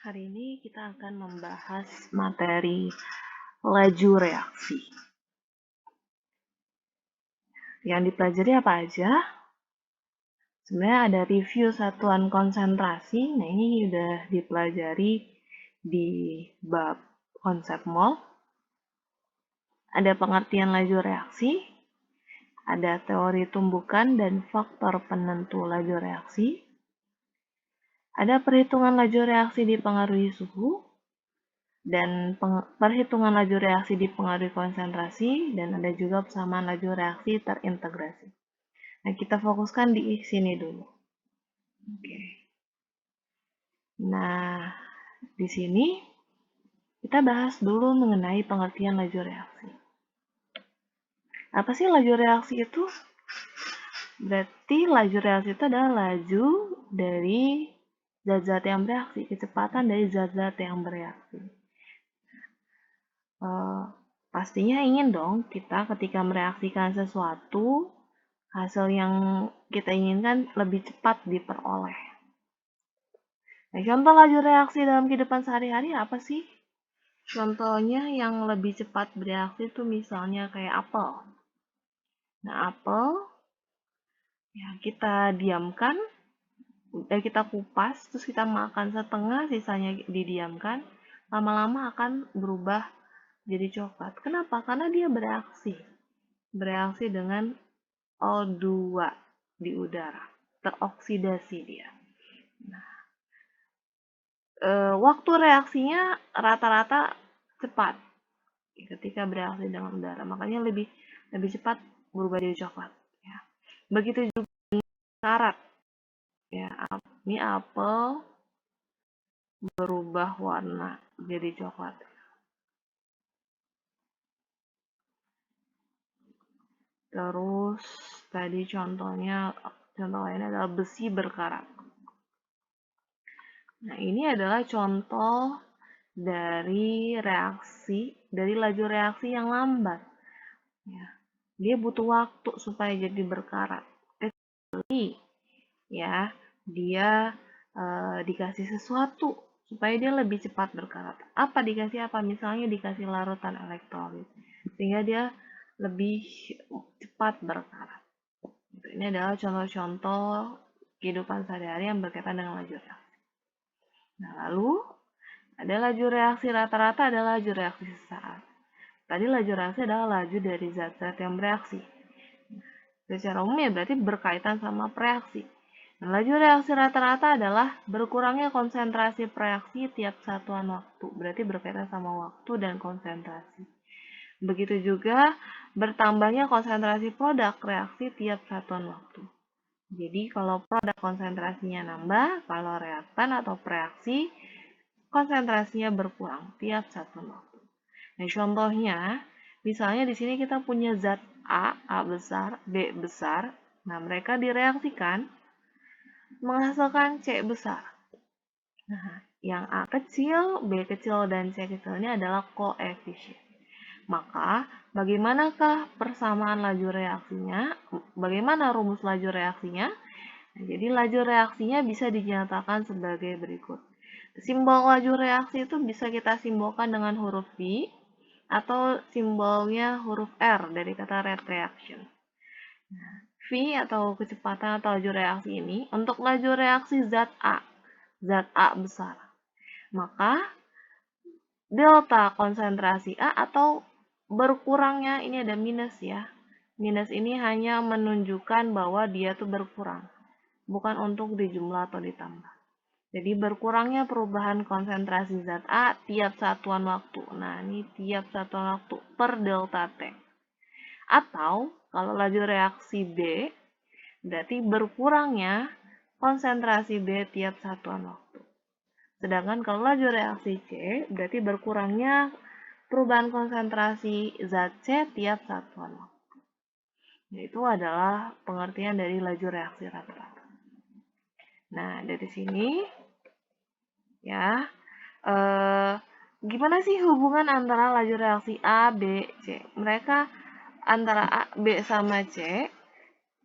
Hari ini kita akan membahas materi laju reaksi. Yang dipelajari apa aja? Sebenarnya ada review satuan konsentrasi. Nah, ini udah dipelajari di bab konsep mol. Ada pengertian laju reaksi, ada teori tumbukan dan faktor penentu laju reaksi, ada perhitungan laju reaksi dipengaruhi suhu, dan perhitungan laju reaksi dipengaruhi konsentrasi, dan ada juga persamaan laju reaksi terintegrasi. Nah, kita fokuskan di sini dulu. Oke. Nah, di sini kita bahas dulu mengenai pengertian laju reaksi. Apa sih laju reaksi itu? Berarti laju reaksi itu adalah laju dari zat-zat yang bereaksi, kecepatan dari zat-zat yang bereaksi. Pastinya ingin dong kita ketika mereaksikan sesuatu, hasil yang kita inginkan lebih cepat diperoleh. Nah, contoh laju reaksi dalam kehidupan sehari-hari apa sih? Contohnya yang lebih cepat bereaksi itu misalnya kayak apel. Nah, apel ya kita diamkan, kita kupas, terus kita makan setengah, sisanya didiamkan, lama-lama akan berubah jadi coklat. Kenapa? Karena dia bereaksi. Bereaksi dengan O2 di udara, teroksidasi dia. Nah, waktu reaksinya rata-rata cepat ketika bereaksi dengan udara, makanya lebih cepat berubah jadi coklat. Ya. Begitu juga karat. Ya, ini apel berubah warna jadi coklat. Terus tadi contoh lainnya adalah besi berkarat. Nah, ini adalah contoh dari laju reaksi yang lambat. Ya. Dia butuh waktu supaya jadi berkarat. Kecuali ya, dia dikasih sesuatu supaya dia lebih cepat berkarat. Dikasih apa? Misalnya dikasih larutan elektrolit sehingga dia lebih cepat berkarat. Ini adalah contoh-contoh kehidupan sehari-hari yang berkaitan dengan laju reaksi. Nah, lalu ada laju reaksi rata-rata, ada laju reaksi sesaat. Tadi laju reaksi adalah laju dari zat-zat yang bereaksi. Secara umum ya berarti berkaitan sama reaksi. Nah, laju reaksi rata-rata adalah berkurangnya konsentrasi reaksi tiap satuan waktu. Berarti berkaitan sama waktu dan konsentrasi. Begitu juga bertambahnya konsentrasi produk reaksi tiap satuan waktu. Jadi kalau produk konsentrasinya nambah, kalau reaktan atau reaksi konsentrasinya berkurang tiap satuan waktu. Nah, contohnya, misalnya di sini kita punya zat A besar, B besar. Nah, mereka direaksikan menghasilkan C besar. Nah, yang A kecil, B kecil, dan C kecil ini adalah koefisien. Maka, bagaimanakah persamaan laju reaksinya? Bagaimana rumus laju reaksinya? Nah, jadi laju reaksinya bisa dinyatakan sebagai berikut. Simbol laju reaksi itu bisa kita simbolkan dengan huruf V atau simbolnya huruf R dari kata rate reaction. Nah, V atau kecepatan atau laju reaksi ini untuk laju reaksi zat A besar. Maka delta konsentrasi A atau berkurangnya ini ada minus ya. Minus ini hanya menunjukkan bahwa dia tuh berkurang, bukan untuk dijumlah atau ditambah. Jadi berkurangnya perubahan konsentrasi zat A tiap satuan waktu. Nah, ini tiap satuan waktu per delta T. Atau kalau laju reaksi B, berarti berkurangnya konsentrasi B tiap satuan waktu. Sedangkan kalau laju reaksi C, berarti berkurangnya perubahan konsentrasi zat C tiap satuan waktu. Itu adalah pengertian dari laju reaksi rata-rata. Nah, dari sini ya, gimana sih hubungan antara laju reaksi A, B, C? Mereka antara A, B, sama C,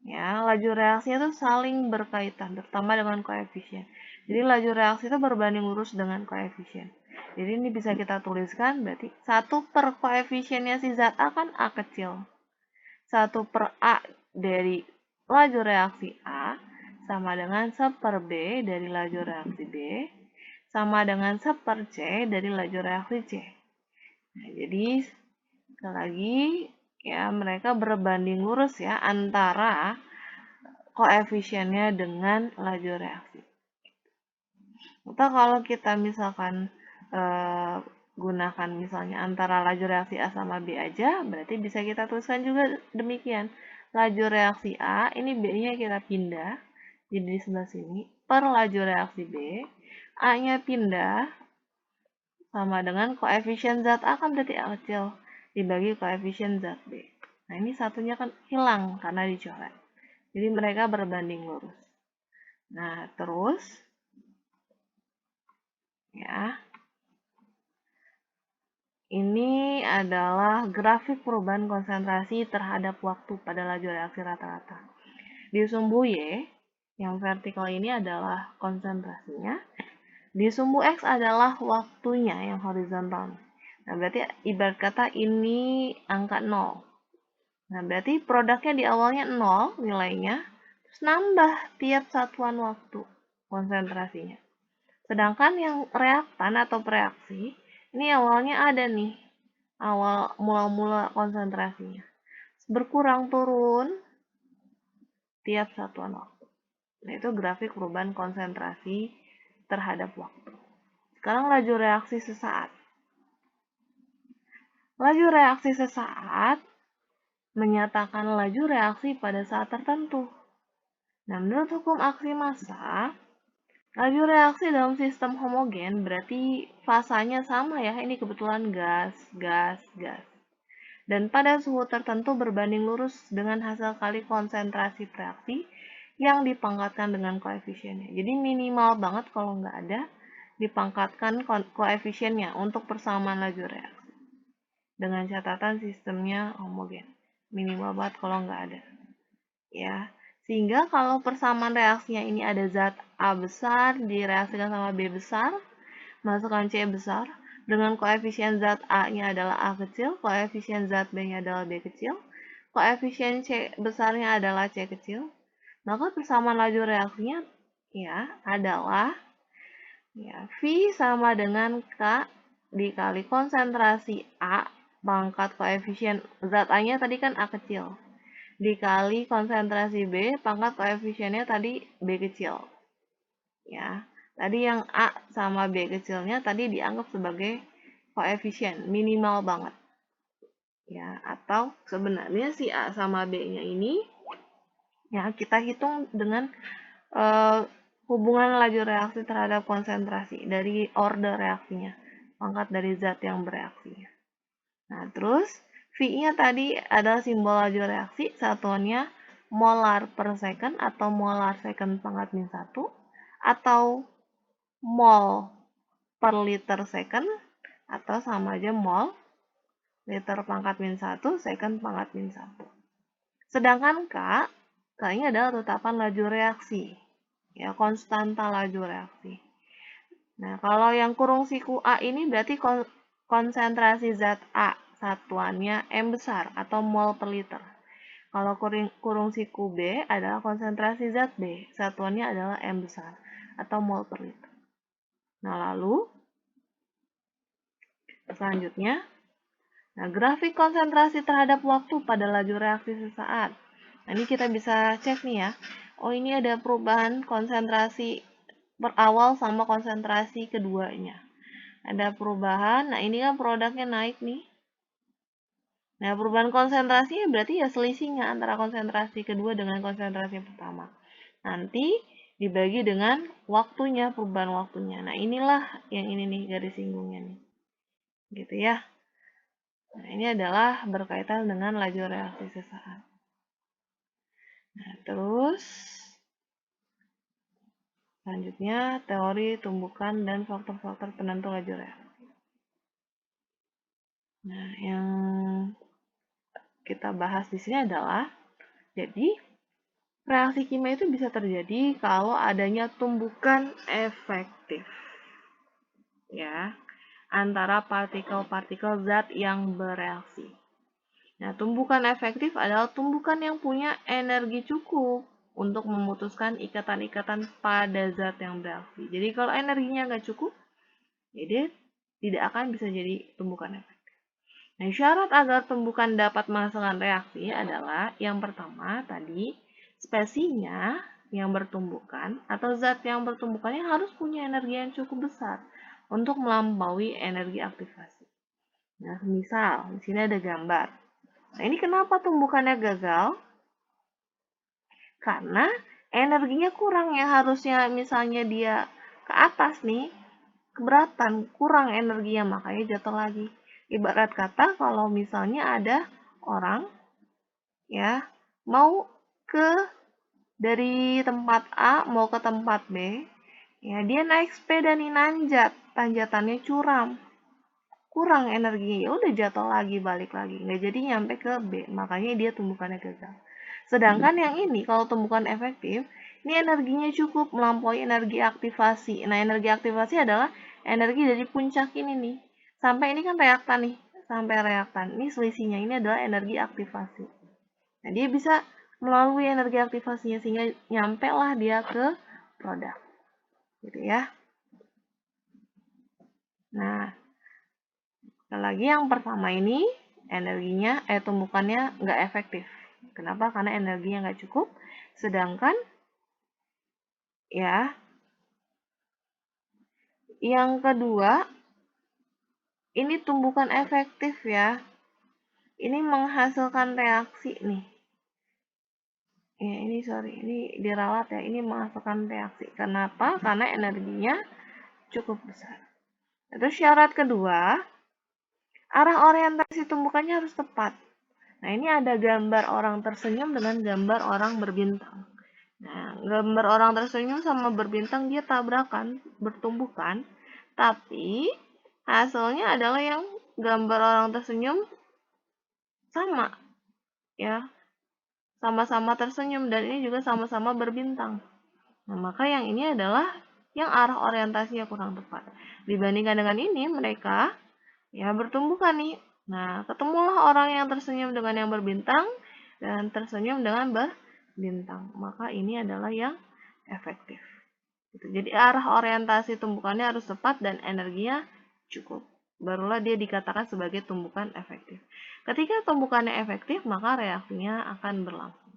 Ya, laju reaksinya itu saling berkaitan, terutama dengan koefisien. Jadi laju reaksi itu berbanding lurus dengan koefisien. Jadi ini bisa kita tuliskan, berarti 1 per koefisiennya si zat A kan A kecil. 1 per A dari laju reaksi A sama dengan 1 per B dari laju reaksi B sama dengan 1 per C dari laju reaksi C. Nah, jadi sekali lagi ya mereka berbanding lurus ya antara koefisiennya dengan laju reaksi. Atau kalau kita misalkan gunakan misalnya antara laju reaksi A sama B aja, berarti bisa kita tuliskan juga demikian. Laju reaksi A, ini B-nya kita pindah, jadi di sebelah sini, per laju reaksi B, A-nya pindah, sama dengan koefisien zat A kan berarti A kecil, dibagi koefisien zat B. Nah, ini satunya kan hilang karena dicoret. Jadi mereka berbanding lurus. Nah, terus ya, ini adalah grafik perubahan konsentrasi terhadap waktu pada laju reaksi rata-rata. Di sumbu Y, yang vertikal ini adalah konsentrasinya. Di sumbu X adalah waktunya yang horizontal. Nah, berarti ibarat kata ini angka 0. Nah, berarti produknya di awalnya 0 nilainya, terus nambah tiap satuan waktu konsentrasinya. Sedangkan yang reaktan atau bereaksi, ini awalnya ada nih, awal mula-mula konsentrasinya. Berkurang turun tiap satuan waktu. Nah, itu grafik perubahan konsentrasi terhadap waktu. Sekarang laju reaksi sesaat. Laju reaksi sesaat menyatakan laju reaksi pada saat tertentu. Nah, menurut hukum aksi massa, laju reaksi dalam sistem homogen berarti fasanya sama ya, ini kebetulan gas, gas, gas. Dan pada suhu tertentu berbanding lurus dengan hasil kali konsentrasi reaksi yang dipangkatkan dengan koefisiennya. Jadi minimal banget kalau nggak ada, dipangkatkan koefisiennya untuk persamaan laju reaksi. Dengan catatan sistemnya homogen. Minimal banget kalau nggak ada. Ya, sehingga kalau persamaan reaksinya ini ada zat A besar direaksikan sama B besar, masukkan C besar, dengan koefisien zat A-nya adalah A kecil, koefisien zat B-nya adalah B kecil, koefisien C besarnya adalah C kecil, maka persamaan laju reaksinya ya adalah ya, V sama dengan K dikali konsentrasi A pangkat koefisien zat A-nya tadi kan A kecil dikali konsentrasi B, pangkat koefisiennya tadi B kecil. Ya, tadi yang A sama B kecilnya tadi dianggap sebagai koefisien minimal banget. Ya, atau sebenarnya si A sama B-nya ini ya kita hitung dengan hubungan laju reaksi terhadap konsentrasi dari order reaksinya, pangkat dari zat yang bereaksinya. Nah, terus V-nya tadi adalah simbol laju reaksi, satuannya molar per second atau molar second pangkat min 1, atau mol per liter second, atau sama aja mol liter pangkat min 1, second pangkat min 1. Sedangkan K ini adalah tetapan laju reaksi, ya konstanta laju reaksi. Nah, kalau yang kurung siku A ini berarti konsentrasi zat A satuannya M besar atau mol per liter. Kalau kurung siku B adalah konsentrasi zat B, satuannya adalah M besar atau mol per liter. Nah, lalu selanjutnya, nah grafik konsentrasi terhadap waktu pada laju reaksi sesaat. Nah, ini kita bisa cek nih ya. Oh, ini ada perubahan konsentrasi berawal sama konsentrasi keduanya. Ada perubahan, nah ini kan produknya naik nih. Nah, perubahan konsentrasinya berarti ya selisihnya antara konsentrasi kedua dengan konsentrasi pertama. Nanti dibagi dengan waktunya, perubahan waktunya. Nah, inilah yang ini nih garis singgungnya nih. Gitu ya. Nah, ini adalah berkaitan dengan laju reaksi sesaat. Nah, terus selanjutnya teori tumbukan dan faktor-faktor penentu laju reaksi. Nah, yang kita bahas di sini adalah jadi Reaksi kimia itu bisa terjadi kalau adanya tumbukan efektif, ya, antara partikel-partikel zat yang bereaksi. Nah, tumbukan efektif adalah tumbukan yang punya energi cukup untuk memutuskan ikatan-ikatan pada zat yang bereaksi. Jadi kalau energinya nggak cukup, ya dia tidak akan bisa jadi tumbukan efektif. Nah, syarat agar tumbukan dapat menghasilkan reaksi adalah yang pertama tadi, spesiesnya yang bertumbukan atau zat yang bertumbukannya harus punya energi yang cukup besar untuk melampaui energi aktivasi. Nah, misal di sini ada gambar. Nah, ini kenapa tumbukannya gagal? Karena energinya kurang, yang harusnya misalnya dia ke atas nih, keberatan, kurang energinya, makanya jatuh lagi. Ibarat kata kalau misalnya ada orang ya mau ke dari tempat A mau ke tempat B, ya dia naik sepeda nih, nanjat, tanjatannya curam, kurang energinya, ya udah jatuh lagi, balik lagi, nggak jadi nyampe ke B, makanya dia tumbukannya gagal. Sedangkan yang ini kalau tumbukan efektif, ini energinya cukup melampaui energi aktivasi. Nah, energi aktivasi adalah energi dari puncak ini nih. Sampai ini kan reaktan nih, sampai reaktan. Ini selisihnya, ini adalah energi aktivasi. Nah, dia bisa melalui energi aktivasinya sehingga nyampe lah dia ke produk. Gitu ya. Nah, sekali lagi yang pertama ini energinya, tumbukannya nggak efektif. Kenapa? Karena energinya nggak cukup. Sedangkan ya, yang kedua, ini tumbukan efektif ya. Ini menghasilkan reaksi nih. Ya, ini sorry, ini dirawat ya. Ini menghasilkan reaksi. Kenapa? Karena energinya cukup besar. Terus syarat kedua, arah orientasi tumbukannya harus tepat. Nah, ini ada gambar orang tersenyum dengan gambar orang berbintang. Nah, gambar orang tersenyum sama berbintang dia tabrakan, bertumbukan, tapi hasilnya adalah yang gambar orang tersenyum sama, ya, sama-sama tersenyum dan ini juga sama-sama berbintang. Nah, maka yang ini adalah yang arah orientasinya kurang tepat. Dibandingkan dengan ini, mereka ya bertumbukan nih. Nah, ketemulah orang yang tersenyum dengan yang berbintang dan tersenyum dengan berbintang. Maka ini adalah yang efektif. Jadi arah orientasi tumbukannya harus tepat dan energinya cukup. Barulah dia dikatakan sebagai tumbukan efektif. Ketika tumbukannya efektif, maka reaksinya akan berlangsung.